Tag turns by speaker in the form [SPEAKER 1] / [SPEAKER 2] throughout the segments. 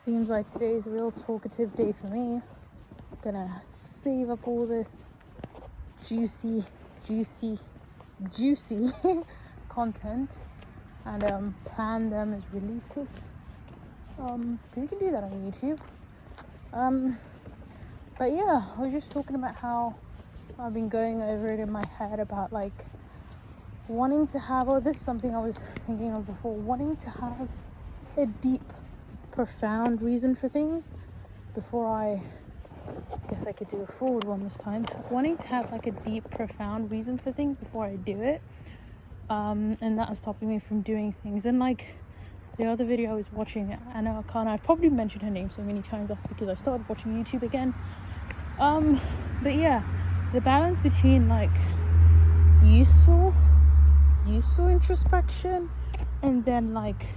[SPEAKER 1] Seems like today's a real talkative day for me. I'm gonna save up all this juicy content and plan them as releases. Because you can do that on YouTube. But yeah, I was just talking about how I've been going over it in my head about like wanting to have, or this is something I was thinking of before, wanting to have a deep, profound reason for things before I guess I could do a forward one this time. Wanting to have like a deep, profound reason for things before I do it. And that is stopping me from doing things. And like the other video I was watching, Anna Khan, I've probably mentioned her name so many times, that's because I started watching YouTube again. But yeah, the balance between like useful introspection and then like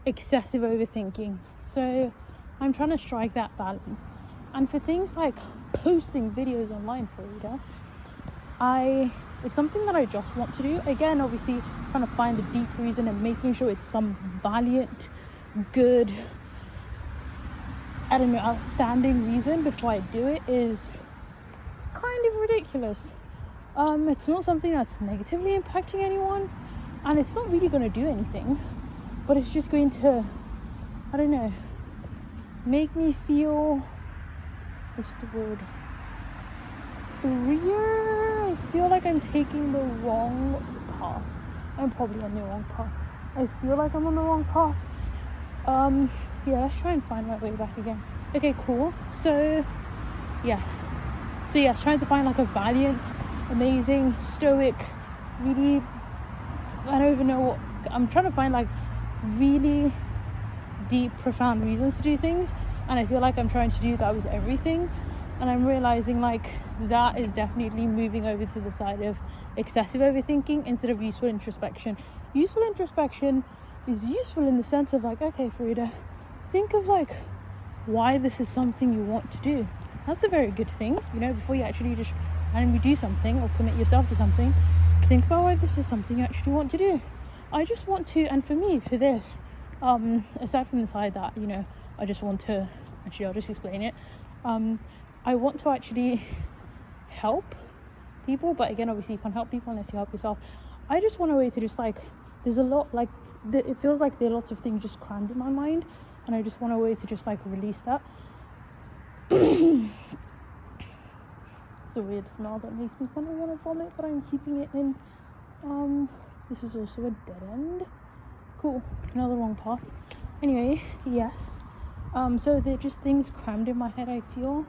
[SPEAKER 1] excessive overthinking. So I'm trying to strike that balance. And for things like posting videos online for Rita, it's something that I just want to do. Again, obviously trying to find a deep reason and making sure it's some valiant, good, I don't know, outstanding reason before I do it is kind of ridiculous. It's not something that's negatively impacting anyone, and it's not really going to do anything, but it's just going to, I don't know, make me feel, what's the word, freer. I feel like I'm taking the wrong path. I'm probably on the wrong path. I feel like I'm on the wrong path. Yeah, let's try and find my way back again. Okay, cool. So yes, trying to find like a valiant, amazing, stoic, really, I don't even know what, I'm trying to find like really deep, profound reasons to do things, and I feel like I'm trying to do that with everything, and I'm realizing like that is definitely moving over to the side of excessive overthinking instead of useful introspection. Useful introspection is useful in the sense of like, okay, Farida, think of like why this is something you want to do. That's a very good thing, you know, before you actually just randomly do something or commit yourself to something. Think about why this is something you actually want to do. I just want to, and for me, for this, aside from the side that, you know, I just want to, actually I'll just explain it. I want to actually help people, but again, obviously you can't help people unless you help yourself. I just want a way to just like, there's a lot, like, it feels like there are lots of things just crammed in my mind, and I just want a way to just like release that. It's a weird smell that makes me kind of want to vomit, but I'm keeping it in. This is also a dead end. Cool, another wrong path. Anyway, yes. So they're just things crammed in my head, I feel,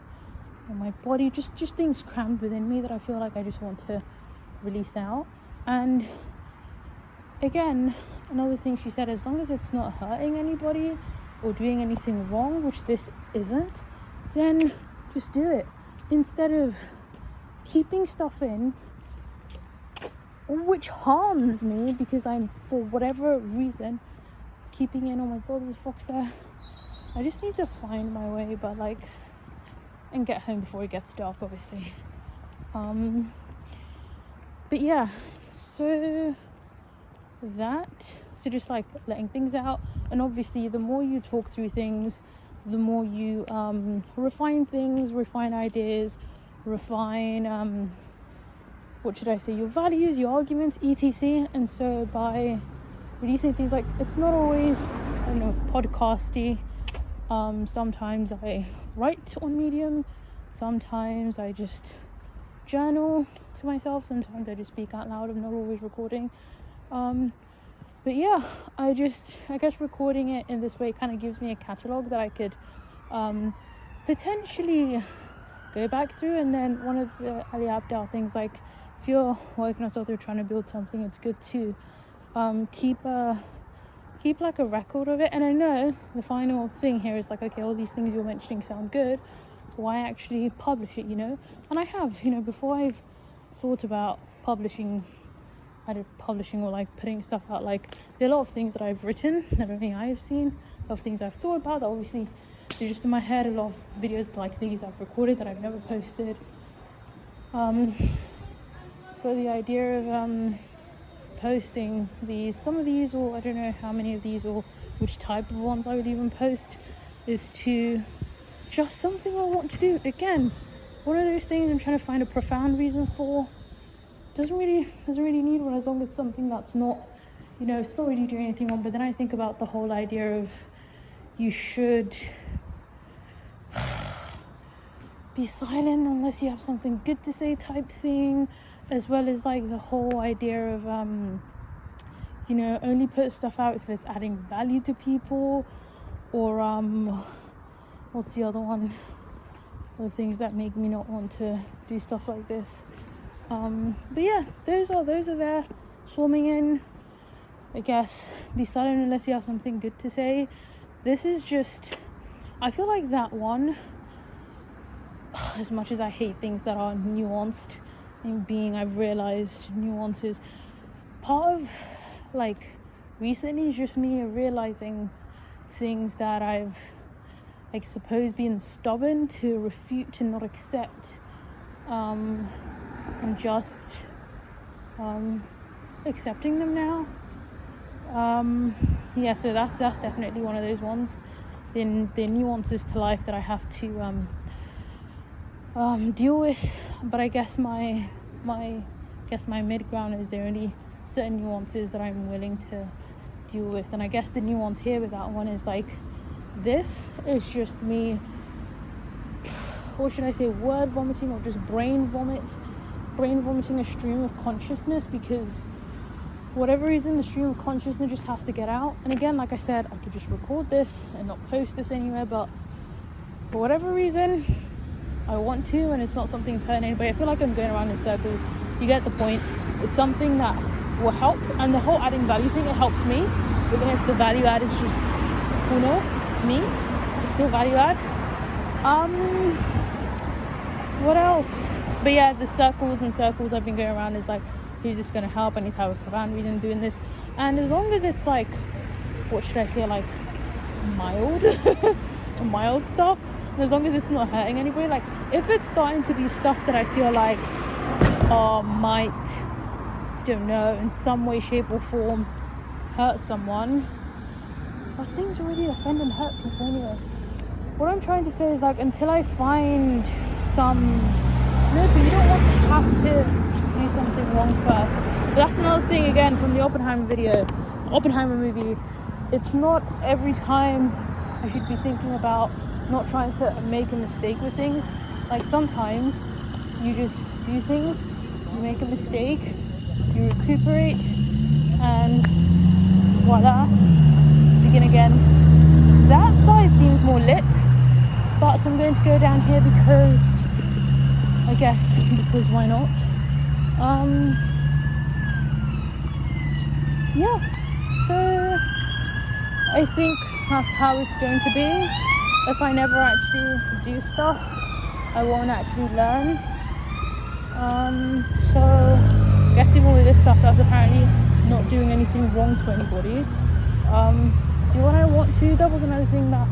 [SPEAKER 1] in my body, just things crammed within me that I feel like I just want to release out. And again, another thing she said, as long as it's not hurting anybody or doing anything wrong, which this isn't, then just do it instead of keeping stuff in which harms me because I'm, for whatever reason, keeping in. Oh my god, there's a fox there. I just need to find my way, but like, and get home before it gets dark, obviously. But yeah, so just like letting things out, and obviously the more you talk through things, the more you refine things, refine ideas, refine what should I say, your values, your arguments, etc. And so by releasing things, like, it's not always, I don't know, podcasty. Sometimes I write on Medium, sometimes I just journal to myself, sometimes I just speak out loud. I'm not always recording. But yeah, I guess recording it in this way kind of gives me a catalogue that I could potentially go back through. And then one of the Ali Abdal things, like, if you're working on something, trying to build something, it's good to keep like a record of it. And I know the final thing here is like, okay, all these things you're mentioning sound good, why actually publish it, you know? And I have, you know, before I've thought about publishing or like putting stuff out, like, there are a lot of things that I've written that only I have seen, a lot of things I've thought about that obviously they're just in my head, a lot of videos like these I've recorded that I've never posted. But the idea of posting some of these, or I don't know how many of these or which type of ones I would even post, is to just something I want to do. Again, one of those things I'm trying to find a profound reason for. Doesn't really need one, as long as it's something that's not, you know, it's not really doing anything wrong. But then I think about the whole idea of you should be silent unless you have something good to say type thing, as well as like the whole idea of you know, only put stuff out if it's adding value to people, or what's the other one, the things that make me not want to do stuff like this. But yeah, those are there swarming in. I guess be silent unless you have something good to say. This is just, I feel like that one, as much as I hate things that are nuanced in being, I've realized nuances, part of like recently is just me realizing things that I've, like, supposed being stubborn to refute, to not accept, and just accepting them now. Yeah, so that's definitely one of those ones. The nuances to life that I have to deal with. But I guess my mid ground is there only certain nuances that I'm willing to deal with. And I guess the nuance here with that one is like, this is just me, or should I say word vomiting, or just brain vomiting a stream of consciousness, because whatever reason the stream of consciousness just has to get out. And again, like I said, I could just record this and not post this anywhere, but for whatever reason I want to, and it's not something that's hurting anybody. I feel like I'm going around in circles. You get the point. It's something that will help, and the whole adding value thing, it helps me, even if the value add is just me, it's still value add. What else? But yeah, the circles I've been going around is like, who's this going to help? I need to have a profound reason doing this. And as long as it's like, what should I say, like mild stuff, and as long as it's not hurting anybody, like if it's starting to be stuff that I feel like might, don't know, in some way, shape or form hurt someone, but things already offend and hurt people anyway. What I'm trying to say is, like, until I find some, no, but you don't want to have to do something wrong first. But that's another thing, again, from the Oppenheimer movie. It's not every time I should be thinking about not trying to make a mistake with things. Like, sometimes you just do things, you make a mistake, you recuperate, and voila, begin again. That side seems more lit, but I'm going to go down here because why not? Yeah, so I think that's how it's going to be. If I never actually do stuff, I won't actually learn. So I guess even with this stuff, that's apparently not doing anything wrong to anybody. Do what I want to. That was another thing that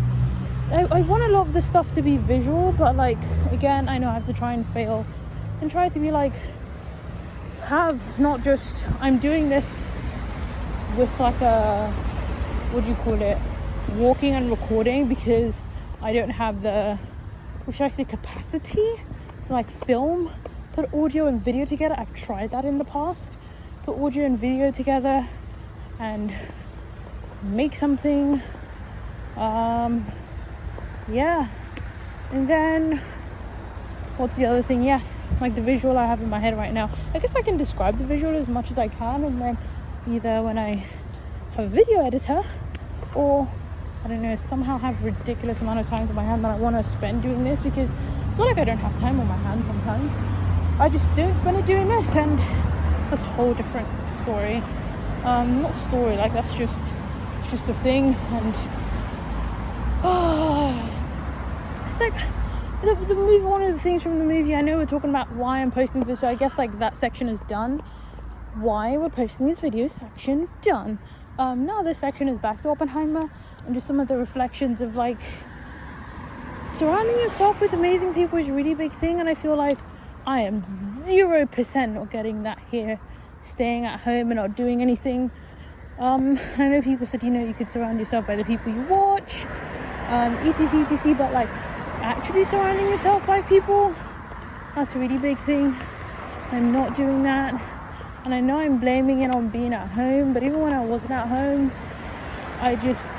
[SPEAKER 1] I want a lot of this stuff to be visual, but like, again, I know I have to try and fail and try to be like, have not just, I'm doing this with like a, what do you call it, walking and recording, because I don't have the, what should I say, capacity to like film, put audio and video together. I've tried that in the past, put audio and video together and make something. Yeah, and then what's the other thing? Yes, like the visual I have in my head right now, I guess I can describe the visual as much as I can, and then either when I have a video editor, or I don't know, somehow have ridiculous amount of time on my hand that I want to spend doing this, because it's not like I don't have time on my hands sometimes, I just don't spend it doing this, and that's a whole different story. Not story, like that's just a thing. And it's like the movie, one of the things from the movie, I know we're talking about why I'm posting this, so I guess like that section is done. Why we're posting these videos section done. Now this section is back to Oppenheimer and just some of the reflections of like surrounding yourself with amazing people is a really big thing, and I feel like I am 0% not getting that here, staying at home and not doing anything. I know people said, you know, you could surround yourself by the people you watch, etc, but like actually surrounding yourself by people, that's a really big thing. I'm not doing that, and I know I'm blaming it on being at home, but even when I wasn't at home, I guess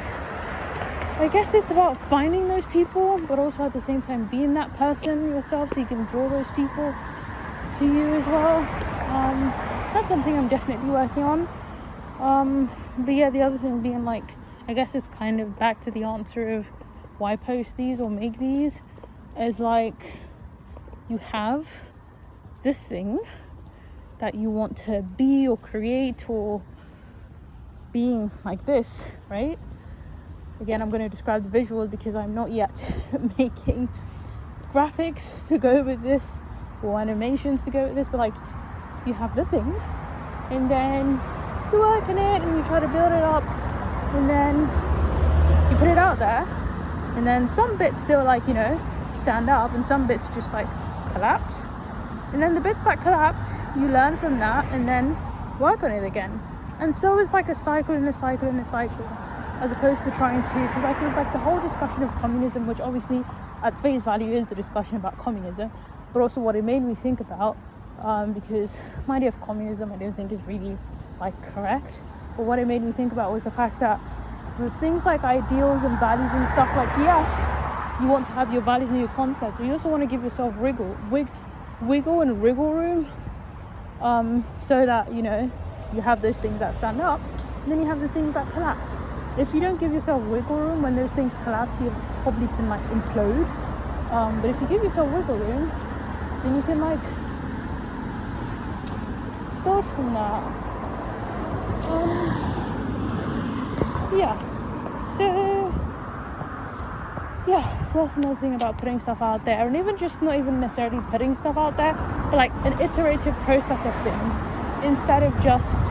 [SPEAKER 1] it's about finding those people, but also at the same time being that person yourself, so you can draw those people to you as well. That's something I'm definitely working on. But yeah, the other thing being like, I guess it's kind of back to the answer of why post these or make these, is like, you have this thing that you want to be or create, or being like this, right? Again, I'm going to describe the visuals because I'm not yet making graphics to go with this or animations to go with this, but like, you have the thing and then you work on it and you try to build it up, and then you put it out there, and then some bits still like, you know, stand up, and some bits just like collapse, and then the bits that collapse, you learn from that and then work on it again. And so it's like a cycle and a cycle and a cycle, as opposed to trying to, because like it was like the whole discussion of communism, which obviously at face value is the discussion about communism, but also what it made me think about, because my idea of communism I don't think is really like correct, but what it made me think about was the fact that with things like ideals and values and stuff, like, yes, you want to have your values and your concept, but you also want to give yourself wiggle and wriggle room, so that, you know, you have those things that stand up, and then you have the things that collapse. If you don't give yourself wiggle room when those things collapse, you probably can like implode, but if you give yourself wiggle room, then you can like build from that. So that's another thing about putting stuff out there, and even just not even necessarily putting stuff out there, but like an iterative process of things, instead of just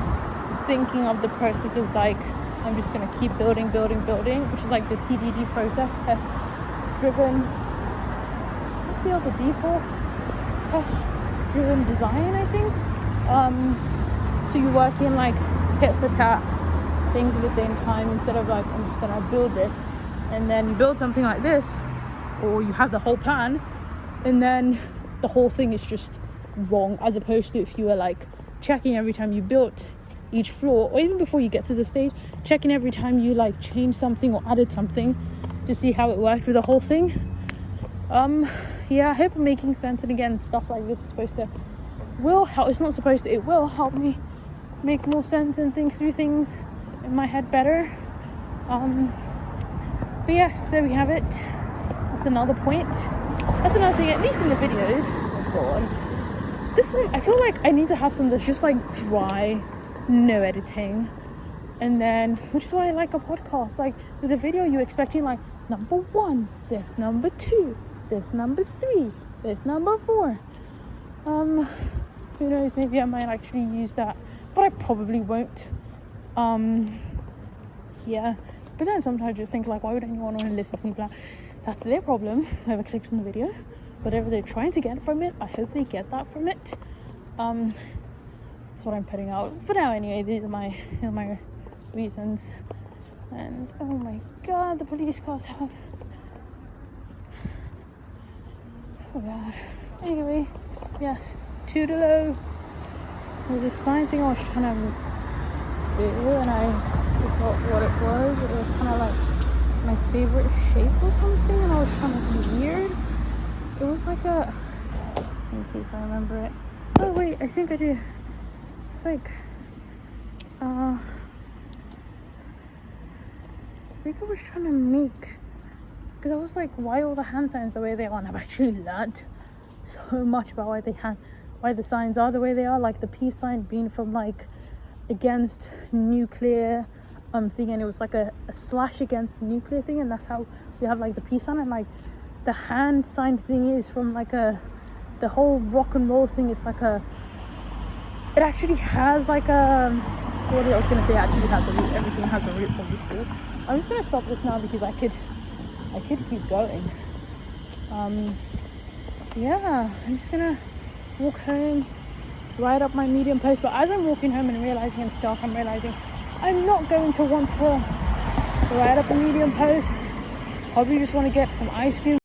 [SPEAKER 1] thinking of the process as like, I'm just going to keep building, which is like the TDD process, test driven, what's the other default? Test driven design, I think. So you work in like tit for tat things at the same time, instead of like, I'm just going to build this, and then you build something like this, or you have the whole plan and then the whole thing is just wrong, as opposed to if you were like checking every time you built each floor, or even before you get to the stage, checking every time you like changed something or added something to see how it worked with the whole thing. I hope I'm making sense, and again, stuff like this is supposed to will help, it's not supposed to, it will help me make more sense and think through things in my head better. But yes, there we have it. That's another point. That's another thing, at least in the videos. Oh god, this one I feel like I need to have some that's just like dry, no editing, and then, which is why I like a podcast. Like with a video, you're expecting like number 1, this number 2, this number 3, this number 4. Who knows, maybe I might actually use that, but I probably won't. But then sometimes I just think like, why would anyone want to listen to me plan? That's their problem, whoever clicked on the video. Whatever they're trying to get from it, I hope they get that from it. That's what I'm putting out for now anyway. These are my reasons. And oh my god, the police cars have, oh god. Anyway, yes, toodaloo. There's a sign thing I was trying to do, and I forgot what it was, but it was kind of like my favorite shape or something, and I was trying to be weird. It was like a, let me see if I remember it. Oh wait, I think I do. It's like I think I was trying to make, because I was like, why all the hand signs the way they are? And I've actually learned so much about why the signs are the way they are, like the peace sign being from like against nuclear thing, and it was like a slash against the nuclear thing, and that's how we have like the peace sign. And like the hand sign thing is from like the whole rock and roll thing is like it actually has like what I was gonna say, actually has a root. Everything has a root, obviously. I'm just gonna stop this now because I could keep going. I'm just gonna walk home, write up my Medium post, but as I'm walking home and realizing and stuff, I'm realizing I'm not going to want to write up a Medium post probably just want to get some ice cream